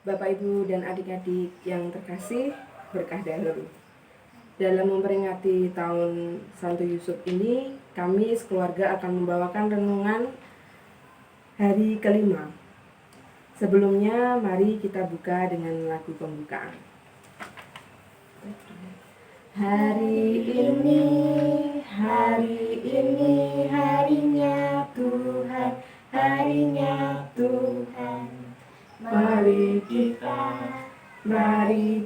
Bapak, Ibu, dan adik-adik yang terkasih, berkah dalam. Dalam memperingati tahun Santo Yusuf ini, kami sekeluarga akan membawakan renungan hari kelima. Sebelumnya, mari kita buka dengan lagu pembukaan. Hari ini harinya Tuhan, harinya Tuhan. Mari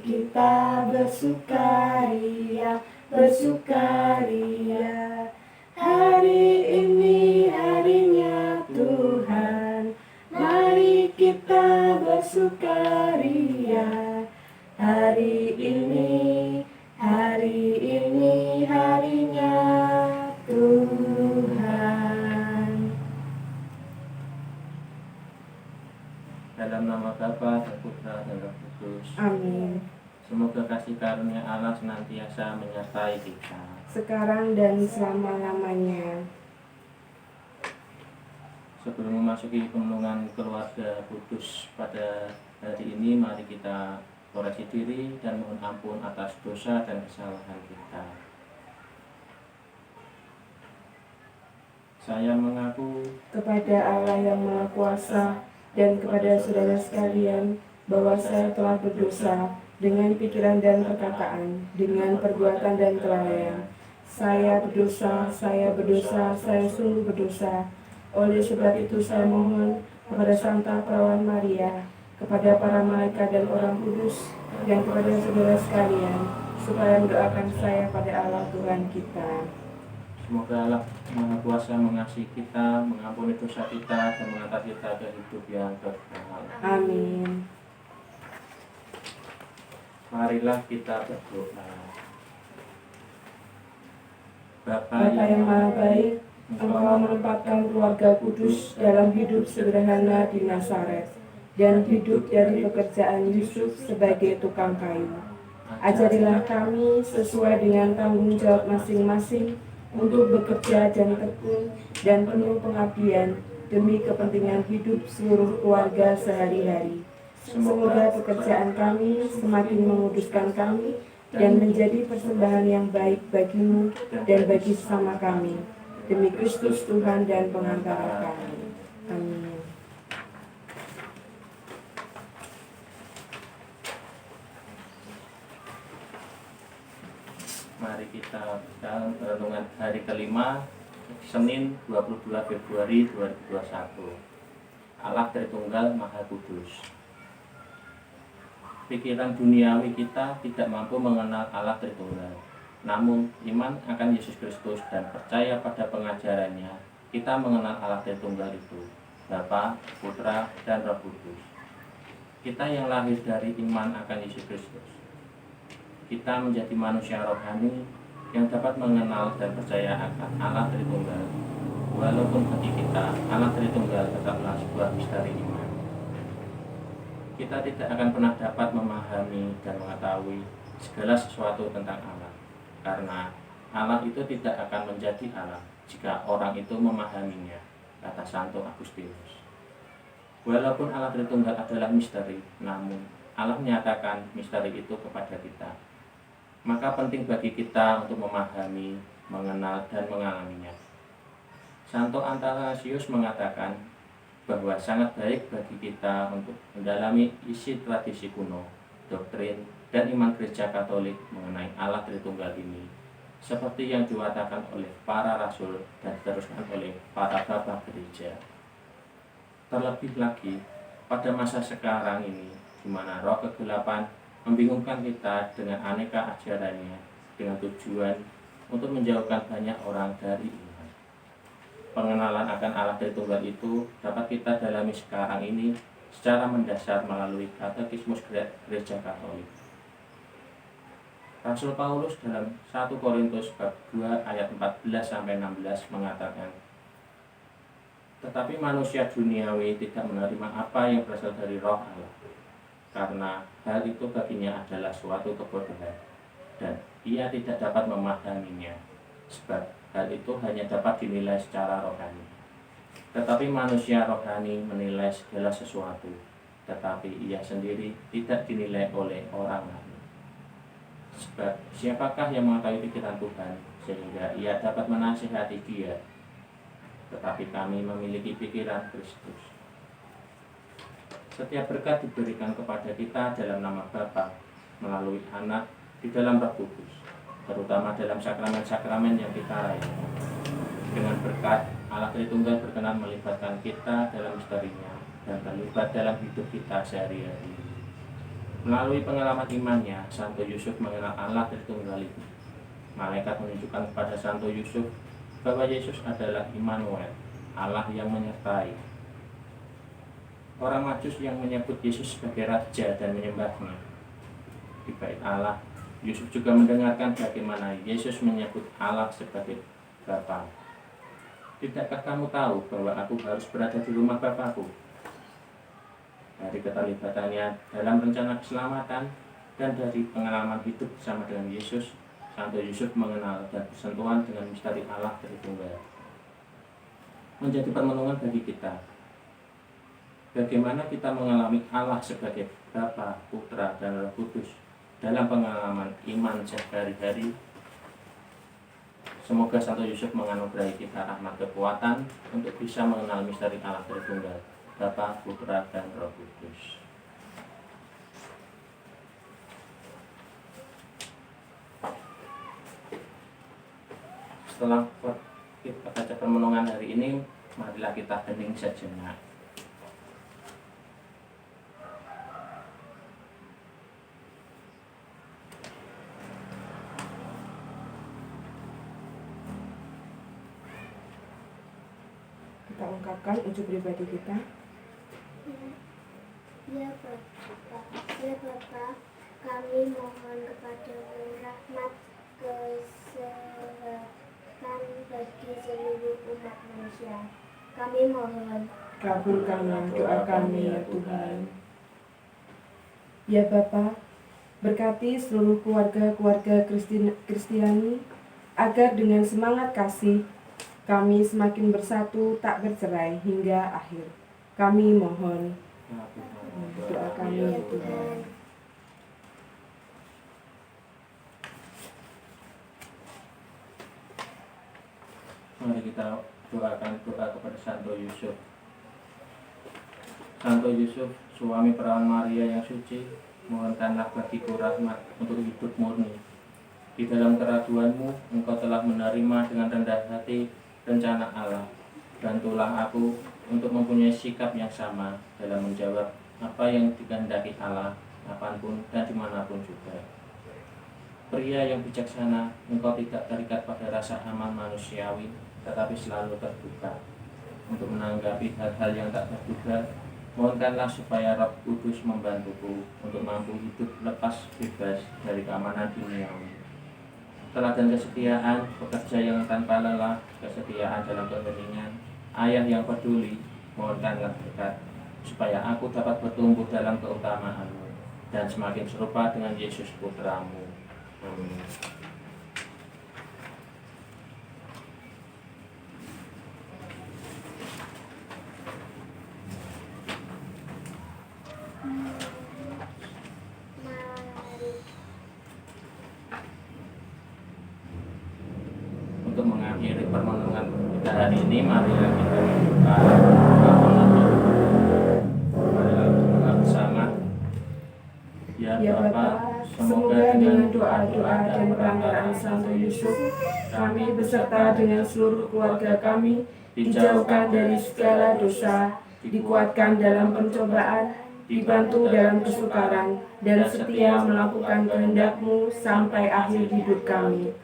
kita bersukaria. Hari ini harinya Tuhan. Mari kita bersukaria. Hari ini harinya Tuhan. Dalam nama Bapa dan Putra dan Roh Kudus. Amin. Semoga kasih karunia Allah senantiasa menyertai kita, Sekarang dan selama-lamanya. Sebelum memasuki renungan keluarga kudus pada hari ini, mari kita koreksi diri dan mohon ampun atas dosa dan kesalahan kita. Saya mengaku Kepada Allah yang Maha Kuasa dan kepada saudara sekalian bahwa saya telah berdosa dengan pikiran dan perkataan, dengan perbuatan dan kelalaian. Saya berdosa, saya sungguh berdosa. Oleh sebab itu saya mohon kepada Santa Perawan Maria, kepada para malaikat dan orang kudus, dan kepada saudara sekalian, supaya mendoakan saya pada Allah Tuhan kita. semoga Allah Maha Kuasa mengasihi kita, mengampuni dosa kita, dan mengantar kita ke hidup yang kekal. Amin. Marilah kita berdoa. Bapa yang Maha Baik, Engkau menempatkan keluarga kudus dalam hidup sederhana di Nazaret dan hidup dari pekerjaan Yusuf sebagai tukang kayu. Ajarilah kami sesuai dengan tanggung jawab masing-masing untuk bekerja dan tekun dan penuh pengabdian demi kepentingan hidup seluruh keluarga sehari-hari. Semoga pekerjaan kami semakin menguduskan kami dan menjadi persembahan yang baik bagimu dan bagi sesama kami. Demi Kristus Tuhan dan pengantara kami. Amin. Mari kita dalam renungan hari kelima, Senin 22 Februari 2021. Allah Tritunggal Maha Kudus. Pikiran duniawi kita tidak mampu mengenal Allah Tritunggal. Namun, iman akan Yesus Kristus dan percaya pada pengajarannya, kita mengenal Allah Tritunggal itu, Bapa, Putra, dan Roh Kudus. Kita yang lahir dari iman akan Yesus Kristus. Kita menjadi manusia rohani yang dapat mengenal dan percaya akan Allah Tritunggal. Walaupun bagi kita, Allah Tritunggal tetaplah sebuah misteri iman. Kita tidak akan pernah dapat memahami dan mengetahui segala sesuatu tentang Allah, karena Allah itu tidak akan menjadi Allah jika orang itu memahaminya, kata Santo Agustinus. Walaupun Allah Tritunggal adalah misteri, namun Allah menyatakan misteri itu kepada kita. Maka penting bagi kita untuk memahami, mengenal, dan mengalaminya. Santo Athanasius mengatakan bahwa sangat baik bagi kita untuk mendalami isi tradisi kuno, doktrin, dan iman Gereja Katolik mengenai Allah Tritunggal ini, seperti yang diwatakan oleh para rasul dan diteruskan oleh para bapa gereja. Terlebih lagi, pada masa sekarang ini, di mana roh kegelapan membingungkan kita dengan aneka ajarannya, dengan tujuan untuk menjauhkan banyak orang dari iman. Pengenalan akan Allah Tritunggal itu dapat kita dalami sekarang ini secara mendasar melalui Katekismus Gereja Katolik. Rasul Paulus dalam 1 Korintus bab 2 ayat 14-16 mengatakan, tetapi manusia duniawi tidak menerima apa yang berasal dari Roh Allah, karena hal itu baginya adalah suatu kebodohan, dan ia tidak dapat memahaminya, sebab hal itu hanya dapat dinilai secara rohani. Tetapi manusia rohani menilai segala sesuatu, tetapi ia sendiri tidak dinilai oleh orang lain. Sebab siapakah yang mengetahui pikiran Tuhan sehingga ia dapat menasihati dia? Tetapi kami memiliki pikiran Kristus. Setiap berkat diberikan kepada kita dalam nama Bapa, melalui Anak, di dalam Roh Kudus, terutama dalam sakramen-sakramen yang kita rayakan. Dengan berkat, Allah Tritunggal berkenan melibatkan kita dalam misterinya dan terlibat dalam hidup kita sehari-hari. Melalui pengalaman imannya, Santo Yusuf mengenal Allah Tritunggal itu. Malaikat menunjukkan kepada Santo Yusuf bahwa Yesus adalah Immanuel, Allah yang menyertai. Orang Majus yang menyebut Yesus sebagai Raja dan menyembahnya. Di bait Allah, Yusuf juga mendengarkan bagaimana Yesus menyebut Allah sebagai Bapa. Tidakkah kamu tahu bahwa aku harus berada di rumah Bapakku? Dari keterlibatannya dalam rencana keselamatan dan dari pengalaman hidup bersama dengan Yesus, Santo Yusuf mengenal dan bersentuhan dengan misteri Allah Tritunggal. Menjadi permenungan bagi kita. Bagaimana kita mengalami Allah sebagai Bapa, Putra, dan Roh Kudus dalam pengalaman iman sehari-hari. Semoga Santo Yusuf menganugerahi kita rahmat kekuatan untuk bisa mengenal misteri Allah Tritunggal, Bapa, Putra, dan Roh Kudus. Setelah kita baca permenungan hari ini, marilah kita hening sejenak. Kita ungkapkan ujuk pribadi kita. Ya Bapa, kami mohon kepadamu rahmat kesehatan bagi seluruh umat manusia. Kami mohon. Kabulkanlah doa kami ya Tuhan. Ya Bapa, berkati seluruh keluarga-keluarga Kristiani agar dengan semangat kasih kami semakin bersatu tak bercerai hingga akhir. Kami mohon. Doa kami ya Tuhan. Mari kita doakan doa kepada Santo Yusuf. Santo Yusuf, suami perawan Maria yang suci, mohonkanlah bagiku rahmat untuk hidup murni. Di dalam keraguanmu, engkau telah menerima dengan rendah hati rencana Allah. Bantulah aku untuk mempunyai sikap yang sama dalam menjawab apa yang dikehendaki Allah, kapanpun dan dimanapun juga. Pria yang bijaksana, engkau tidak terikat pada rasa aman manusiawi, tetapi selalu terbuka untuk menanggapi hal-hal yang tak terduga. Mohonkanlah supaya Roh Kudus membantuku untuk mampu hidup lepas bebas dari keamanan duniawi. Teladan kesetiaan, bekerja yang tanpa lelah, kesetiaan dalam keheningan, ayah yang peduli, mohonkanlah berkat supaya aku dapat bertumbuh dalam keutamaanmu dan semakin serupa dengan Yesus Putramu. Amin. Untuk mengakhiri permenungan kita hari ini, marilah kita berdoa bersama. Ya Bapa, semoga dengan doa-doa dan peranggaran Santo Yusuf, kami beserta dengan seluruh keluarga kami dijauhkan dari segala dosa, dikuatkan dalam pencobaan, dibantu dalam kesukaran, dan setia melakukan kehendak-Mu sampai akhir hidup kami.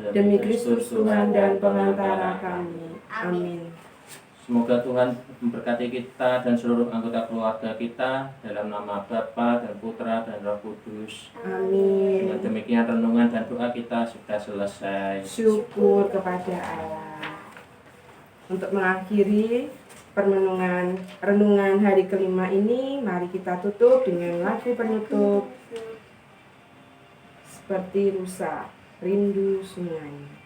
Demi Kristus Tuhan dan pengantara kami. Amin. Semoga Tuhan memberkati kita dan seluruh anggota keluarga kita dalam nama Bapa dan Putra dan Roh Kudus. Amin. Dengan demikian renungan dan doa kita sudah selesai. Syukur kepada Allah. Untuk mengakhiri renungan hari kelima ini, mari kita tutup dengan lagu penutup seperti rusa, rindu sungai.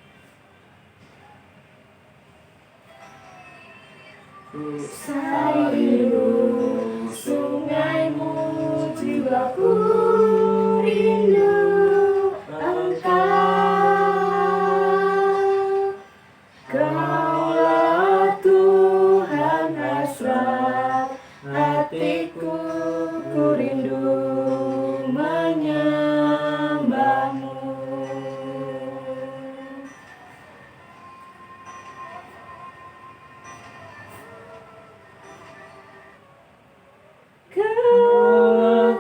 Rindu sungai mesra, hatiku ku rindu menyembahmu.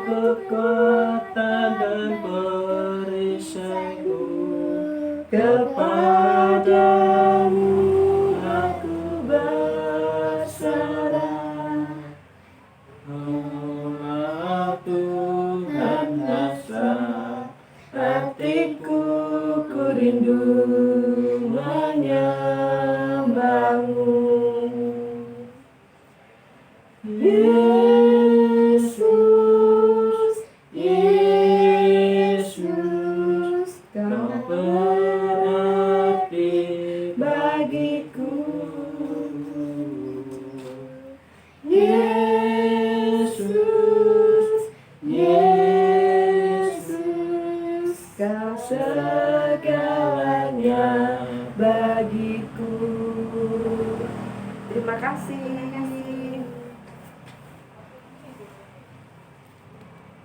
Kekuatan dan perisaiku Kepadamu aku berserah. Allah Tuhan asa, Hatiku ku rindu menyembahmu. Yesus, Yesus, Kau berarti bagiku. Yesus, Yesus, Kau segalanya bagiku. Terima kasih.